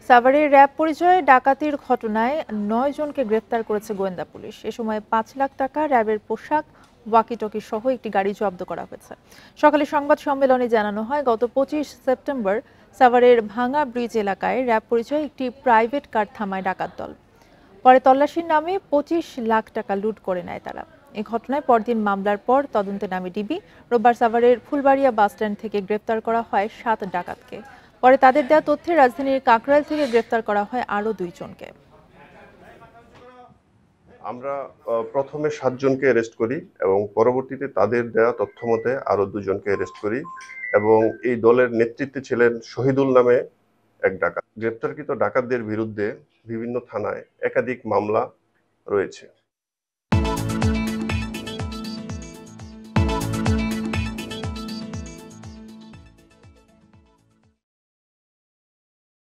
সাভারের র‍্যাব পরিচয়ে ডাকাতির ঘটনায় ৯ জনকে গ্রেফতার করেছে গোয়েন্দা পুলিশ। এ সময় ৫ লাখ টাকা, র‍্যাবের পোশাক, ওয়াকি-টকি সহ একটি গাড়ি জব্দ করা হয়েছে। সকালে সংবাদ সম্মেলনে জানানো হয়, গত ২৫ সেপ্টেম্বর সাভারের ভাঙা ব্রিজ এলাকায় র‍্যাব পরিচয়ে একটি প্রাইভেট কার থামায় ডাকাত দল। পরে তল্লাশির নামে ২৫ লাখ টাকা লুট করে নেয় তারা। এ ঘটনায় পরদিন মামলার পর তদন্তে নামে ডিবি। রোববার সাভারের ফুলবাড়িয়া বাসস্ট্যান্ড থেকে গ্রেফতার করা হয় ৭ ডাকাতকে। পরে তাদের দেওয়া তথ্যে রাজধানীর কাকরাইল থেকে গ্রেফতার করা হয় আরও ২ জনকে। আমরা প্রথমে ৭ জনকে অ্যারেস্ট করি এবং পরবর্তীতে তাদের দেওয়া তথ্য মতে আরো ২ জনকে অ্যারেস্ট করি এবং এই দলের নেতৃত্বে ছিলেন শহীদুল নামে এক ডাকাত। গ্রেপ্তারকৃত ডাকাতদের বিরুদ্ধে বিভিন্ন থানায় একাধিক মামলা রয়েছে।